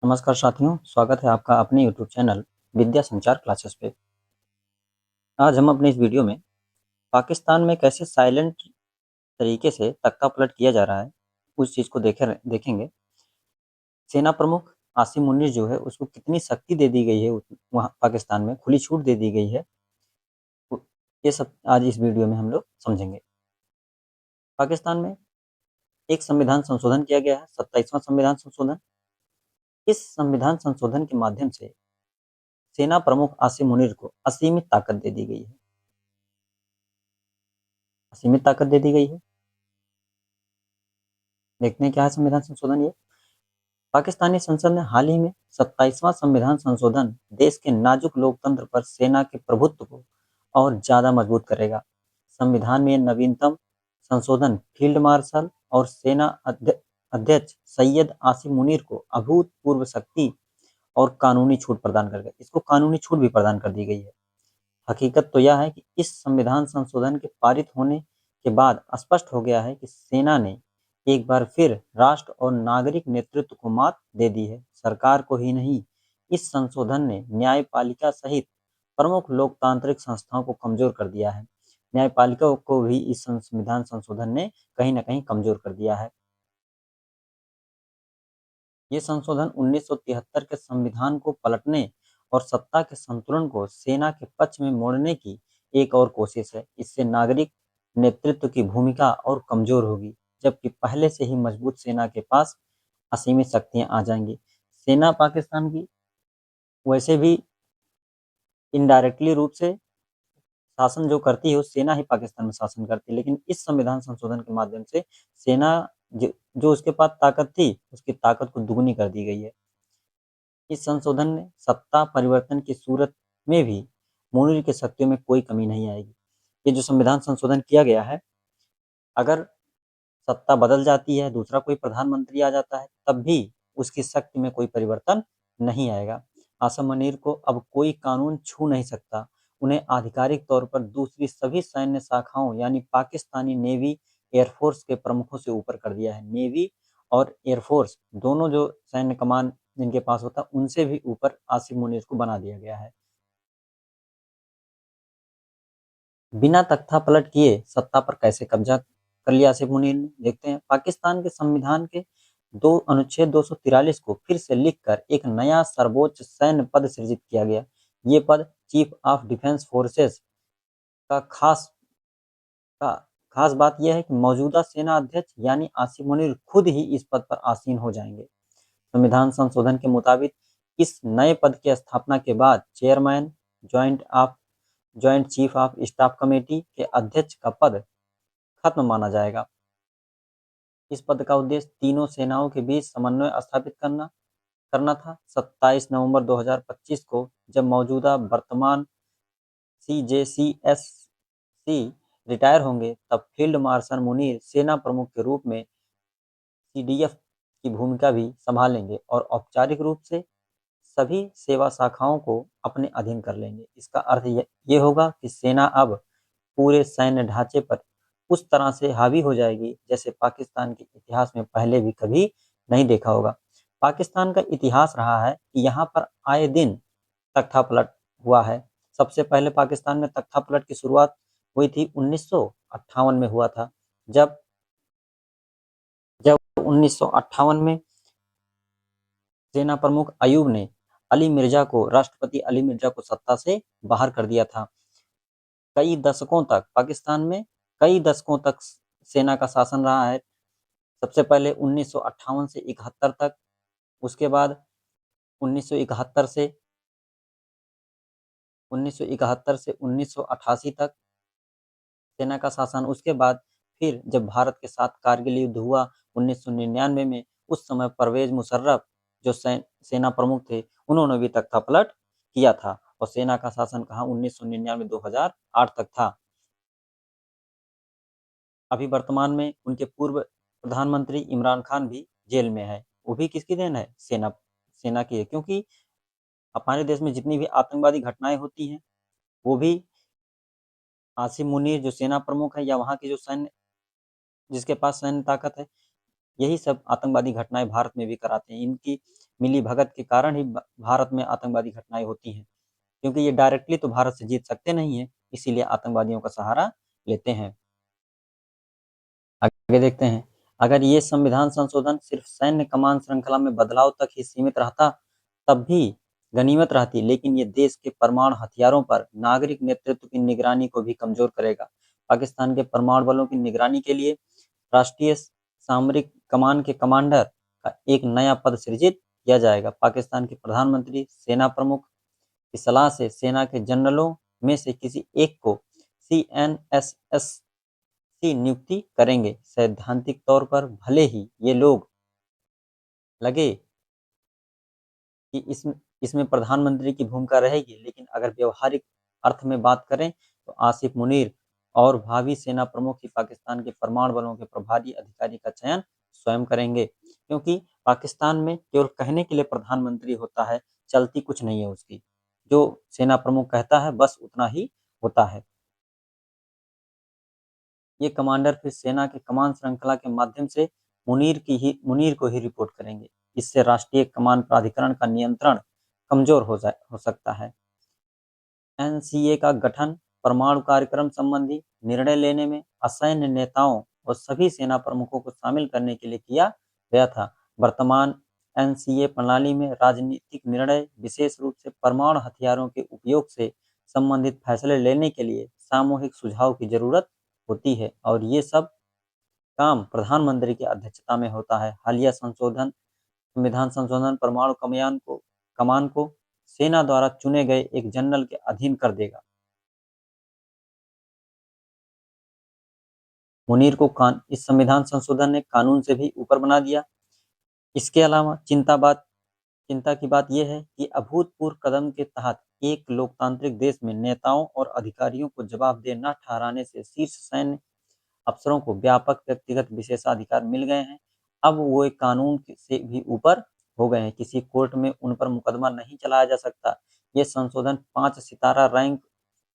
नमस्कार साथियों, स्वागत है आपका अपने यूट्यूब चैनल विद्या संचार क्लासेस पे। आज हम अपने इस वीडियो में पाकिस्तान में कैसे साइलेंट तरीके से तख्तापलट किया जा रहा है, उस चीज़ को देखेंगे। सेना प्रमुख आसिम मुनीर जो है, उसको कितनी शक्ति दे दी गई है वहाँ पाकिस्तान में, खुली छूट दे दी गई है। वो- ये सब आज इस वीडियो में हम लोग समझेंगे। पाकिस्तान में एक संविधान संशोधन किया गया है, 27वां संविधान संशोधन। इस संविधान संशोधन के माध्यम से सेना प्रमुख आसिम मुनीर को असीमित ताकत दे दी गई है। असीमित ताकत दे दी गई है। देखते हैं क्या है संविधान संशोधन ये। पाकिस्तानी संसद ने हाल ही में 27वां संविधान संशोधन देश के नाजुक लोकतंत्र पर सेना के प्रभुत्व को और ज्यादा मजबूत करेगा। संविधान में नवीनतम संशोधन फील्ड मार्शल और सेना अध्यक्ष सैयद आसिम मुनीर को अभूतपूर्व शक्ति और कानूनी छूट प्रदान करेगा। इसको कानूनी छूट भी प्रदान कर दी गई है। हकीकत तो यह है कि इस संविधान संशोधन के पारित होने के बाद स्पष्ट हो गया है कि सेना ने एक बार फिर राष्ट्र और नागरिक नेतृत्व को मात दे दी है। सरकार को ही नहीं, इस संशोधन ने न्यायपालिका सहित प्रमुख लोकतांत्रिक संस्थाओं को कमजोर कर दिया है। न्यायपालिका को भी इस संविधान संशोधन ने कहीं न कहीं कमजोर कर दिया है। ये संशोधन 1973 के संविधान को पलटने और सत्ता के संतुलन को सेना के पक्ष में मोड़ने की एक और कोशिश है। इससे नागरिक नेतृत्व की भूमिका और कमजोर होगी, जबकि पहले से ही मजबूत सेना के पास असीमित शक्तियां आ जाएंगी। सेना पाकिस्तान की वैसे भी इनडायरेक्टली रूप से शासन जो करती है, वो सेना ही पाकिस्तान में शासन करती है। लेकिन इस संविधान संशोधन के माध्यम से सेना जो उसके पास ताकत थी, उसकी ताकत को दुगनी कर दी गई है। इस संशोधन ने सत्ता परिवर्तन की सूरत में भी मुनीर की शक्तियों में कोई कमी नहीं आएगी। ये जो संविधान संशोधन किया गया है, अगर सत्ता बदल जाती है, दूसरा कोई प्रधानमंत्री आ जाता है, तब भी उसकी शक्ति में कोई परिवर्तन नहीं आएगा। आसिम मुनीर को अब कोई कानून छू नहीं सकता। उन्हें आधिकारिक तौर पर दूसरी सभी सैन्य शाखाओं यानी पाकिस्तानी नेवी, एयरफोर्स के प्रमुखों से ऊपर कर दिया है। नेवी और एयरफोर्स दोनों जो सैन्य कमान जिनके पास होता है, उनसे भी ऊपर आसिम मुनीर को बना दिया गया है। बिना तख्तापलट किए सत्ता पर कैसे कब्जा कर लिया आसिफ मुनीर ने, देखते हैं। पाकिस्तान के संविधान के दो अनुच्छेद 243 को फिर से लिखकर एक नया सर्वोच्च सैन्य पद सृजित किया गया। ये पद चीफ ऑफ डिफेंस फोर्सेस का का खास बात यह है कि मौजूदा सेना अध्यक्ष यानी आसिफ मुनीर खुद ही इस पद पर आसीन हो जाएंगे। संविधान संशोधन के मुताबिक इस नए पद की स्थापना के बाद chairman joint chief of staff committee के अध्यक्ष का पद खत्म माना जाएगा। इस पद का उद्देश्य तीनों सेनाओं के बीच समन्वय स्थापित करना करना था। 27 नवंबर 2025 को जब मौजूदा वर्तमान CJCSC रिटायर होंगे, तब फील्ड मार्शल मुनीर सेना प्रमुख के रूप में CDF की भूमिका भी संभालेंगे और औपचारिक रूप से सभी सेवा शाखाओं को अपने अधीन कर लेंगे। इसका अर्थ ये होगा कि सेना अब पूरे सैन्य ढांचे पर उस तरह से हावी हो जाएगी जैसे पाकिस्तान के इतिहास में पहले भी कभी नहीं देखा होगा। पाकिस्तान का इतिहास रहा है कि यहाँ पर आए दिन तख्तापलट हुआ है। सबसे पहले पाकिस्तान में तख्तापलट की शुरुआत हुई थी 1958 में हुआ था। जब जब 1958 में सेना प्रमुख अयूब ने राष्ट्रपति अली मिर्जा को सत्ता से बाहर कर दिया था। कई दशकों तक पाकिस्तान में कई दशकों तक सेना का शासन रहा है। सबसे पहले 1958 से 71 तक, उसके बाद 1971 से 1988 तक सेना का शासन। उसके बाद फिर जब भारत के साथ कारगिल युद्ध हुआ 1999 में, उस समय परवेज मुशर्रफ जो सेना प्रमुख थे, उन्होंने भी तख्तापलट किया था और सेना का शासन कहाँ 1999 2008 तक था। अभी वर्तमान में उनके पूर्व प्रधानमंत्री इमरान खान भी जेल में है। वो भी किसकी देन है? सेना की है। क्योंकि हमारे देश में जितनी भी आतंकवादी घटनाएं होती हैं, वो भी आसिम मुनीर जो सेना प्रमुख है या वहाँ की जो सैन्य जिसके पास सैन्य ताकत है, यही सब आतंकवादी घटनाएं भारत में भी कराते हैं। इनकी मिली भगत के कारण ही भारत में आतंकवादी घटनाएं होती हैं, क्योंकि ये डायरेक्टली तो भारत से जीत सकते नहीं है, इसीलिए आतंकवादियों का सहारा लेते हैं। आगे देखते हैं, अगर ये संविधान संशोधन सिर्फ सैन्य कमान श्रृंखला में बदलाव तक ही सीमित रहता, तब भी गनीमत रहती, लेकिन ये देश के परमाणु हथियारों पर नागरिक नेतृत्व की निगरानी को भी कमजोर करेगा। पाकिस्तान के परमाणु बलों की निगरानी के लिए राष्ट्रीय सामरिक कमान के कमांडर का एक नया पद सृजित किया जाएगा। पाकिस्तान के प्रधानमंत्री सेना प्रमुख की सलाह से सेना के जनरलों में से किसी एक को CNSS की नियुक्ति करेंगे। सैद्धांतिक तौर पर भले ही ये लोग लगे कि इसमें प्रधानमंत्री की भूमिका रहेगी, लेकिन अगर व्यवहारिक अर्थ में बात करें तो आसिफ मुनीर और भावी सेना प्रमुख ही पाकिस्तान के परमाणु बलों के प्रभारी अधिकारी का चयन स्वयं करेंगे, क्योंकि पाकिस्तान में केवल कहने के लिए प्रधानमंत्री होता है, चलती कुछ नहीं है उसकी। जो सेना प्रमुख कहता है बस उतना ही होता है। ये कमांडर फिर सेना के कमान श्रृंखला के माध्यम से मुनीर को ही रिपोर्ट करेंगे। इससे राष्ट्रीय कमान प्राधिकरण का नियंत्रण कमजोर हो सकता है। NCA का गठन परमाणु कार्यक्रम संबंधी निर्णय लेने में असैन्य नेताओं और सभी सेना प्रमुखों को शामिल करने के लिए किया गया था। वर्तमान NCA प्रणाली में राजनीतिक निर्णय, विशेष रूप से परमाणु हथियारों के उपयोग से संबंधित फैसले लेने के लिए सामूहिक सुझाव की जरूरत होती है, और ये सब काम प्रधानमंत्री की अध्यक्षता में होता है। हालिया संविधान संशोधन परमाणु कमान को सेना द्वारा चुने गए एक जनरल के अधीन कर देगा। मुनीर को इस संविधान संशोधन ने कानून से भी ऊपर बना दिया। इसके अलावा चिंता की बात यह है कि अभूतपूर्व कदम के तहत एक लोकतांत्रिक देश में नेताओं और अधिकारियों को जवाबदेह न ठहराने से शीर्ष सैन्य अफसरों को व्यापक व्यक्तिगत विशेषाधिकार मिल गए हैं। अब वो एक कानून से भी ऊपर हो गए हैं, किसी कोर्ट में उन पर मुकदमा नहीं चलाया जा सकता। ये संशोधन 5 सितारा रैंक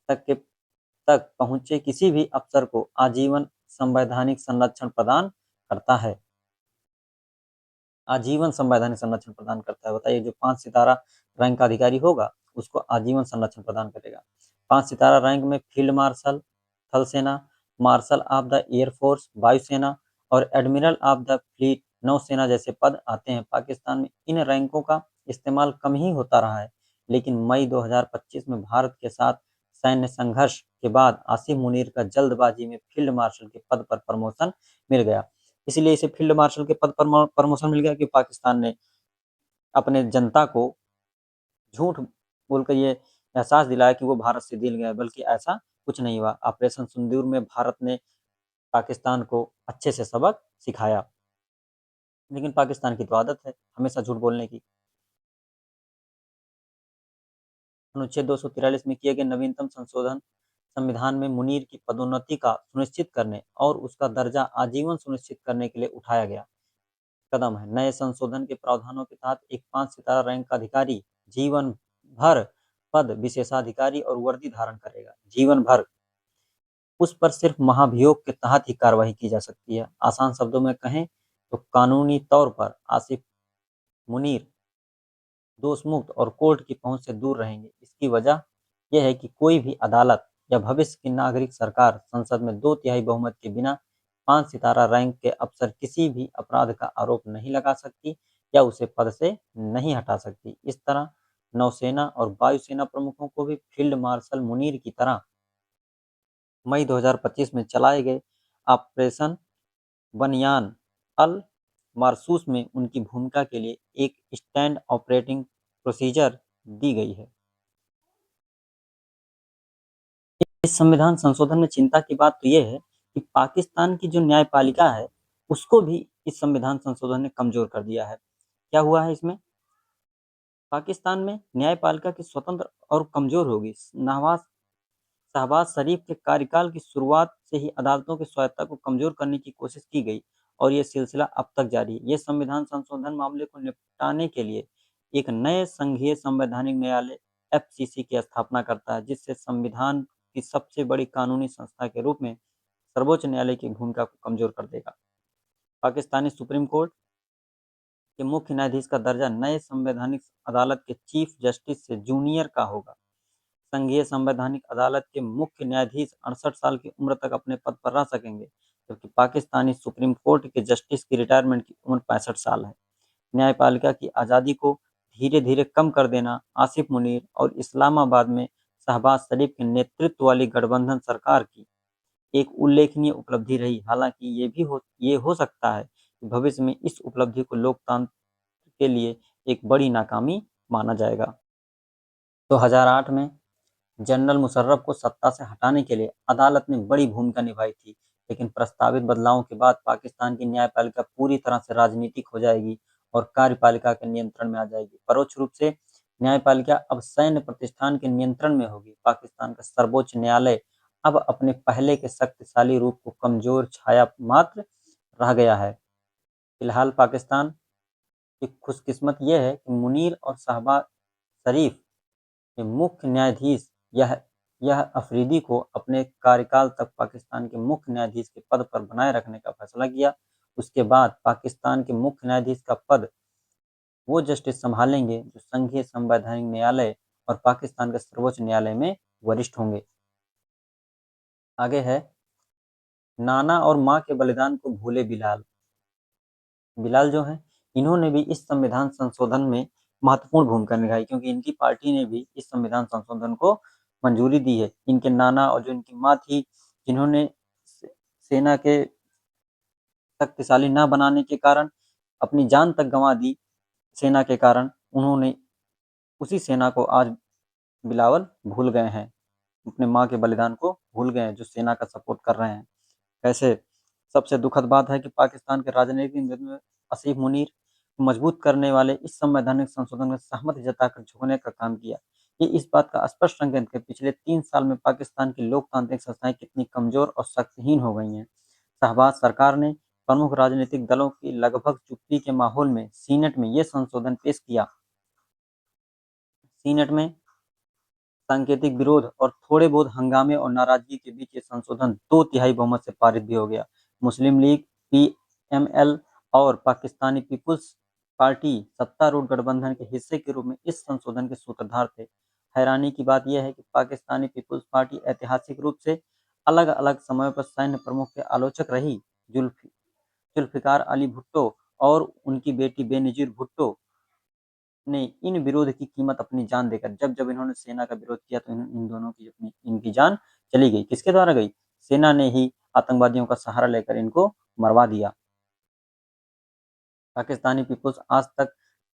तक पहुंचे किसी भी अफसर को आजीवन संवैधानिक संरक्षण प्रदान करता है। आजीवन संवैधानिक संरक्षण प्रदान करता है। बताइए, जो 5 सितारा रैंक का अधिकारी होगा उसको आजीवन संरक्षण प्रदान करेगा। 5 सितारा रैंक में फील्ड मार्शल थल सेना, मार्शल ऑफ द एयरफोर्स वायुसेना और एडमिरल ऑफ द फ्लीट नौसेना जैसे पद आते हैं। पाकिस्तान में इन रैंकों का इस्तेमाल कम ही होता रहा है, लेकिन मई 2025 में भारत के साथ सैन्य संघर्ष के बाद आसिम मुनीर का जल्दबाजी में फील्ड मार्शल के पद पर प्रमोशन मिल गया। इसलिए इसे फील्ड मार्शल के पद पर प्रमोशन मिल गया कि पाकिस्तान ने अपने जनता को झूठ बोलकर ये एहसास दिलाया कि वो भारत से दिल गया, बल्कि ऐसा कुछ नहीं हुआ। ऑपरेशन सिंदूर में भारत ने पाकिस्तान को अच्छे से सबक सिखाया, लेकिन पाकिस्तान की तो आदत है हमेशा झूठ बोलने की। अनुच्छेद 243 में किए गए नवीनतम संशोधन संविधान में मुनीर की पदोन्नति का सुनिश्चित करने और उसका दर्जा आजीवन सुनिश्चित करने के लिए उठाया गया कदम है। नए संशोधन के प्रावधानों के तहत एक 5 सितारा रैंक का अधिकारी जीवन भर पद विशेषाधिकारी और वर्दी धारण करेगा। जीवन भर उस पर सिर्फ महाभियोग के तहत ही कार्रवाई की जा सकती है। आसान शब्दों में कहें तो कानूनी तौर पर आसिफ मुनीर दोषमुक्त और कोर्ट की पहुंच से दूर रहेंगे। इसकी वजह यह है कि कोई भी अदालत या भविष्य की नागरिक सरकार संसद में 2/3 बहुमत के बिना 5 सितारा रैंक के अफसर किसी भी अपराध का आरोप नहीं लगा सकती या उसे पद से नहीं हटा सकती। इस तरह नौसेना और वायुसेना प्रमुखों को भी फील्ड मार्शल मुनीर की तरह मई 2025 में चलाए गए ऑपरेशन बनियान अल मारसूस में उनकी भूमिका के लिए एक स्टैंड ऑपरेटिंग प्रोसीजर दी गई है। इस संविधान संशोधन में चिंता की बात तो यह है कि पाकिस्तान की जो न्यायपालिका है उसको भी इस संविधान संशोधन ने कमजोर कर दिया है। क्या हुआ है इसमें? पाकिस्तान में न्यायपालिका की स्वतंत्र और कमजोर होगी। शहबाज शरीफ के कार्यकाल की शुरुआत से ही अदालतों की स्वायत्तता को कमजोर करने की कोशिश की गई और ये सिलसिला अब तक जारी है। ये संविधान संशोधन मामले को निपटाने के लिए एक नए संघीय संवैधानिक न्यायालय FCC की स्थापना करता है, जिससे संविधान की सबसे बड़ी कानूनी संस्था के रूप में सर्वोच्च न्यायालय की भूमिका को कमजोर कर देगा। पाकिस्तानी सुप्रीम कोर्ट के मुख्य न्यायाधीश का दर्जा नए संवैधानिक अदालत के चीफ जस्टिस से जूनियर का होगा। संघीय संवैधानिक अदालत के मुख्य न्यायाधीश 68 साल की उम्र तक अपने पद पर रह सकेंगे, जबकि पाकिस्तानी सुप्रीम कोर्ट के जस्टिस की रिटायरमेंट की उम्र 65 साल है। न्यायपालिका की आज़ादी को धीरे धीरे कम कर देना आसिफ मुनीर और इस्लामाबाद में शहबाज शरीफ के नेतृत्व वाली गठबंधन सरकार की एक उल्लेखनीय उपलब्धि रही। हालांकि ये हो सकता है कि भविष्य में इस उपलब्धि को लोकतंत्र के लिए एक बड़ी नाकामी माना जाएगा। 2008 में जनरल मुशर्रफ को सत्ता से हटाने के लिए अदालत ने बड़ी भूमिका निभाई थी, लेकिन प्रस्तावित बदलावों के बाद पाकिस्तान की न्यायपालिका पूरी तरह से राजनीतिक हो जाएगी और कार्यपालिका के नियंत्रण में आ जाएगी। परोक्ष रूप से न्यायपालिका अब सैन्य प्रतिष्ठान के नियंत्रण में होगी। पाकिस्तान का सर्वोच्च न्यायालय अब अपने पहले के शक्तिशाली रूप को कमजोर छाया मात्र रह गया है। फिलहाल पाकिस्तान की खुशकिस्मत यह है कि मुनीर और शहबाज शरीफ के मुख्य न्यायाधीश यह अफरीदी को अपने कार्यकाल तक पाकिस्तान के मुख्य न्यायाधीश के पद पर बनाए रखने का फैसला किया। उसके बाद पाकिस्तान के मुख्य न्यायाधीश का पद वो जस्टिस संभालेंगे जो संघीय संवैधानिक न्यायालय और पाकिस्तान के सर्वोच्च न्यायालय में वरिष्ठ होंगे। आगे है नाना और माँ के बलिदान को भूले बिलाल। बिलाल जो है इन्होंने भी इस संविधान संशोधन में महत्वपूर्ण भूमिका निभाई, क्योंकि इनकी पार्टी ने भी इस संविधान संशोधन को मंजूरी दी है। इनके नाना और जो इनकी माँ थी, जिन्होंने सेना के शक्तिशाली न बनाने के कारण अपनी जान तक गंवा दी सेना के कारण, उन्होंने उसी सेना को आज बिलावल भूल गए हैं, अपने माँ के बलिदान को भूल गए हैं जो सेना का सपोर्ट कर रहे हैं। वैसे सबसे दुखद बात है कि पाकिस्तान के राजनीतिक नेतृत्व में आसिफ मुनीर मजबूत करने वाले इस संवैधानिक संशोधन में सहमति जताकर झुकने का काम किया। ये इस बात का स्पष्ट संकेत है कि पिछले 3 साल में पाकिस्तान की लोकतांत्रिक संस्थाएं कितनी कमजोर और शक्तिहीन हो गई हैं। शहबाज सरकार ने प्रमुख राजनीतिक दलों की लगभग चुप्पी के माहौल में सीनेट में ये संशोधन पेश किया। सीनेट में सांकेतिक विरोध और थोड़े बहुत हंगामे और नाराजगी के बीच ये संशोधन 2/3 बहुमत से पारित भी हो गया। मुस्लिम लीग, पीएमएल और पाकिस्तानी पीपुल्स पार्टी सत्तारूढ़ गठबंधन के हिस्से के रूप में इस संशोधन के सूत्रधार थे। हैरानी की बात यह है कि पाकिस्तानी पीपुल्स पार्टी ऐतिहासिक रूप से अलग अलग समयों पर सैन्य प्रमुख के आलोचक रही। जुल्फिकार अली भुट्टो और उनकी बेटी बेनजीर भुट्टो ने इन विरोध की कीमत अपनी जान देकर, जब जब इन्होंने सेना का विरोध किया तो इन दोनों की अपनी इनकी जान चली गई। किसके द्वारा गई? सेना ने ही आतंकवादियों का सहारा लेकर इनको मरवा दिया। पाकिस्तानी पीपुल्स आज तक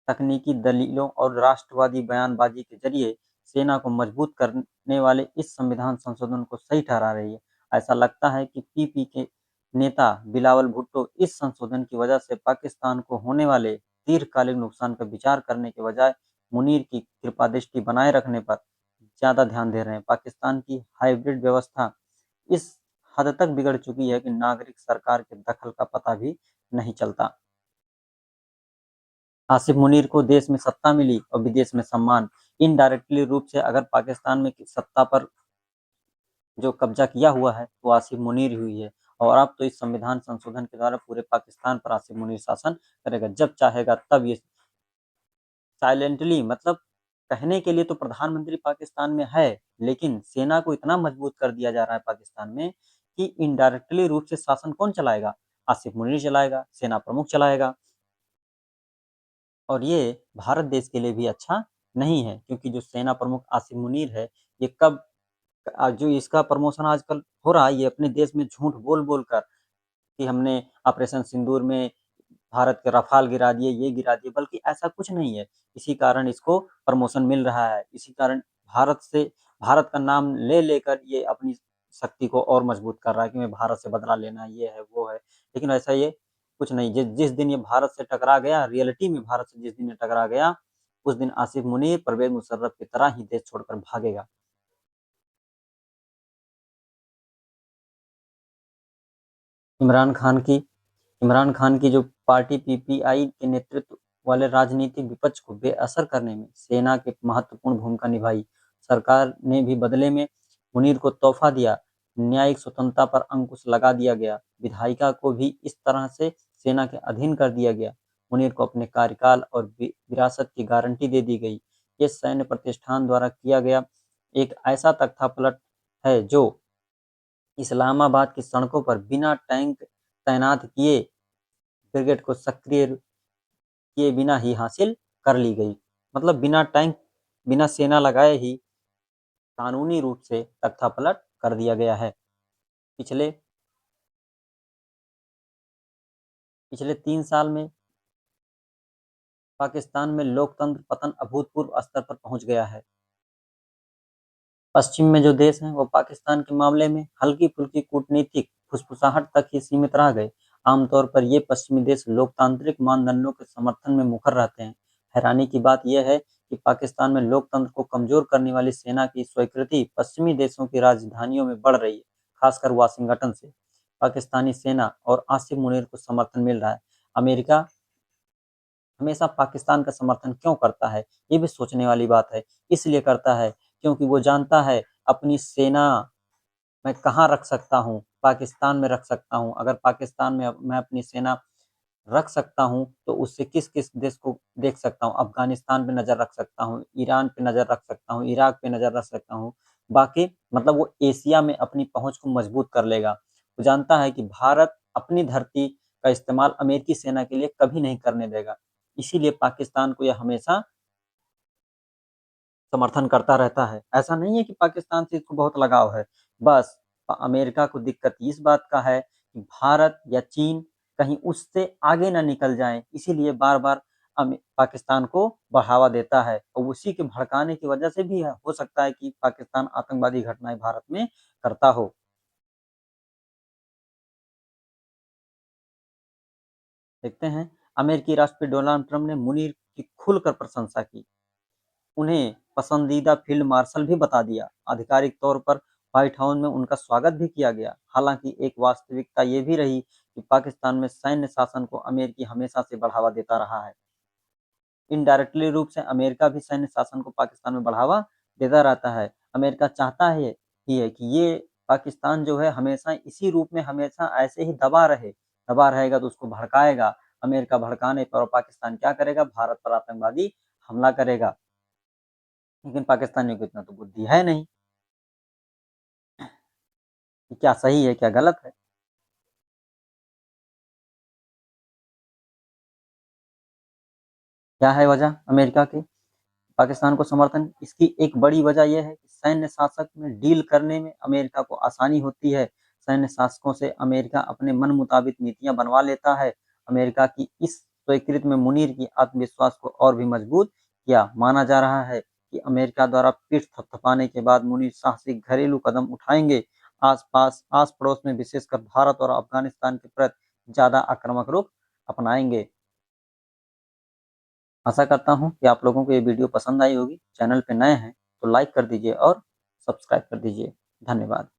तकनीकी दलीलों और राष्ट्रवादी बयानबाजी के जरिए सेना को मजबूत करने वाले इस संविधान संशोधन को सही ठहरा रही है। ऐसा लगता है कि पीपी के नेता बिलावल भुट्टो इस संशोधन की वजह से पाकिस्तान को होने वाले दीर्घकालिक नुकसान पर विचार करने के बजाय मुनीर की कृपादृष्टि बनाए रखने पर ज्यादा ध्यान दे रहे हैं। पाकिस्तान की हाइब्रिड व्यवस्था इस हद तक बिगड़ चुकी है कि नागरिक सरकार के दखल का पता भी नहीं चलता। आसिफ मुनीर को देश में सत्ता मिली और विदेश में सम्मान। इनडायरेक्टली रूप से अगर पाकिस्तान में सत्ता पर जो कब्जा किया हुआ है वो आसिफ मुनीर हुई है, और अब तो इस संविधान संशोधन के द्वारा पूरे पाकिस्तान पर आसिफ मुनीर शासन करेगा। जब चाहेगा तब ये साइलेंटली, मतलब कहने के लिए तो प्रधानमंत्री पाकिस्तान में है, लेकिन सेना को इतना मजबूत कर दिया जा रहा है पाकिस्तान में कि इनडायरेक्टली रूप से शासन कौन चलाएगा? आसिफ मुनीर चलाएगा, सेना प्रमुख चलाएगा। और ये भारत देश के लिए भी अच्छा नहीं है, क्योंकि जो सेना प्रमुख आसिफ मुनीर है, ये कब जो इसका प्रमोशन आजकल हो रहा है, ये अपने देश में झूठ बोल बोल कर कि हमने ऑपरेशन सिंदूर में भारत के रफाल गिरा दिए, ये गिरा दिए, बल्कि ऐसा कुछ नहीं है। इसी कारण इसको प्रमोशन मिल रहा है। इसी कारण भारत का नाम ले लेकर ये अपनी शक्ति को और मजबूत कर रहा है कि मैं भारत से बदला लेना, ये है वो है। लेकिन ऐसा ये कुछ नहीं। जिस दिन ये भारत से टकरा गया, रियलिटी में भारत से जिस दिन ये टकरा गया, उस दिन आसिफ मुनीर परवेज मुशर्रफ की तरह ही देश छोड़कर भागेगा। इमरान खान की इमरान खान की जो पार्टी पीपीआई के नेतृत्व वाले राजनीतिक विपक्ष को बेअसर करने में सेना की महत्वपूर्ण भूमिका निभाई। सरकार ने भी बदले में मुनीर को तोहफा दिया। न्यायिक स्वतंत्रता पर अंकुश लगा दिया गया। विधायिका को भी इस तरह से सेना के अधीन कर दिया गया। मुनीर को अपने कार्यकाल और विरासत की गारंटी दे दी गई। ये सैन्य प्रतिष्ठान द्वारा किया गया एक ऐसा तख्तापलट है जो इस्लामाबाद की सड़कों पर बिना टैंक तैनात किए ब्रिगेड को सक्रिय किए बिना ही हासिल कर ली गई। मतलब बिना टैंक, बिना सेना लगाए ही कानूनी रूप से तख्तापलट कर दिया गया है। पिछले पिछले 3 साल में पाकिस्तान में लोकतंत्र पतन अभूतपूर्व स्तर पर पहुंच गया है। पश्चिम में जो देश हैं वो पाकिस्तान के मामले में हल्की-फुल्की कूटनीतिक फुसफुसाहट तक ही सीमित रह गए। आमतौर पर ये पश्चिमी देश लोकतांत्रिक मानदंडों के समर्थन में मुखर रहते हैं। हैरानी की बात यह है कि पाकिस्तान में लोकतंत्र को कमजोर करने वाली सेना की स्वीकृति पश्चिमी देशों की राजधानियों में बढ़ रही है, खासकर वाशिंगटन से। पाकिस्तानी सेना और आसिफ मुनीर को समर्थन मिल रहा है। अमेरिका हमेशा पाकिस्तान का समर्थन क्यों करता है, ये भी सोचने वाली बात है। इसलिए करता है क्योंकि वो जानता है अपनी सेना मैं कहाँ रख सकता हूँ, पाकिस्तान में रख सकता हूँ। अगर पाकिस्तान में मैं अपनी सेना रख सकता हूँ तो उससे किस किस देश को देख सकता हूँ, अफगानिस्तान पे नज़र रख सकता हूँ, ईरान पे नज़र रख सकता हूँ, इराक पे नज़र रख सकता हूँ। बाकी मतलब वो एशिया में अपनी पहुंच को मजबूत कर लेगा। वो जानता है कि भारत अपनी धरती का इस्तेमाल अमेरिकी सेना के लिए कभी नहीं करने देगा। इसीलिए पाकिस्तान को यह हमेशा समर्थन करता रहता है। ऐसा नहीं है कि पाकिस्तान से इसको बहुत लगाव है। बस अमेरिका को दिक्कत इस बात का है कि भारत या चीन कहीं उससे आगे ना निकल जाएँ, इसीलिए बार-बार पाकिस्तान को बढ़ावा देता है और उसी के भड़काने की वजह से भी हो सकता है कि पाकिस्तान आतंकवादी घटनाएँ भारत में करता हो। देखते हैं, अमेरिकी राष्ट्रपति डोनाल्ड ट्रंप ने मुनीर की खुलकर प्रशंसा की। उन्हें पसंदीदा फील्ड मार्शल भी बता दिया। आधिकारिक तौर पर व्हाइट हाउस में उनका स्वागत भी किया गया। हालांकि एक वास्तविकता ये भी रही कि पाकिस्तान में सैन्य शासन को अमेरिकी हमेशा से बढ़ावा देता रहा है। इनडायरेक्टली रूप से अमेरिका भी सैन्य शासन को पाकिस्तान में बढ़ावा देता रहता है। अमेरिका चाहता है ही है कि ये पाकिस्तान जो है हमेशा इसी रूप में हमेशा ऐसे ही दबा रहे। दबा रहेगा तो उसको भड़काएगा। अमेरिका भड़काने पर पाकिस्तान क्या करेगा? भारत पर आतंकवादी हमला करेगा। लेकिन पाकिस्तानियों को इतना तो बुद्धि है नहीं कि क्या सही है, क्या गलत है। क्या है वजह अमेरिका की पाकिस्तान को समर्थन? इसकी एक बड़ी वजह यह है कि सैन्य शासक में डील करने में अमेरिका को आसानी होती है। सैन्य शासकों से अमेरिका अपने मन मुताबिक नीतियां बनवा लेता है। अमेरिका की इस स्वीकृति में मुनीर की आत्मविश्वास को और भी मजबूत किया। माना जा रहा है कि अमेरिका द्वारा पीठ थपथपाने के बाद मुनीर साहसिक घरेलू कदम उठाएंगे। आस पड़ोस में विशेषकर भारत और अफगानिस्तान के प्रति ज्यादा आक्रामक रुख अपनाएंगे। आशा करता हूँ कि आप लोगों को ये वीडियो पसंद आई होगी। चैनल पे नए हैं तो लाइक कर दीजिए और सब्सक्राइब कर दीजिए। धन्यवाद।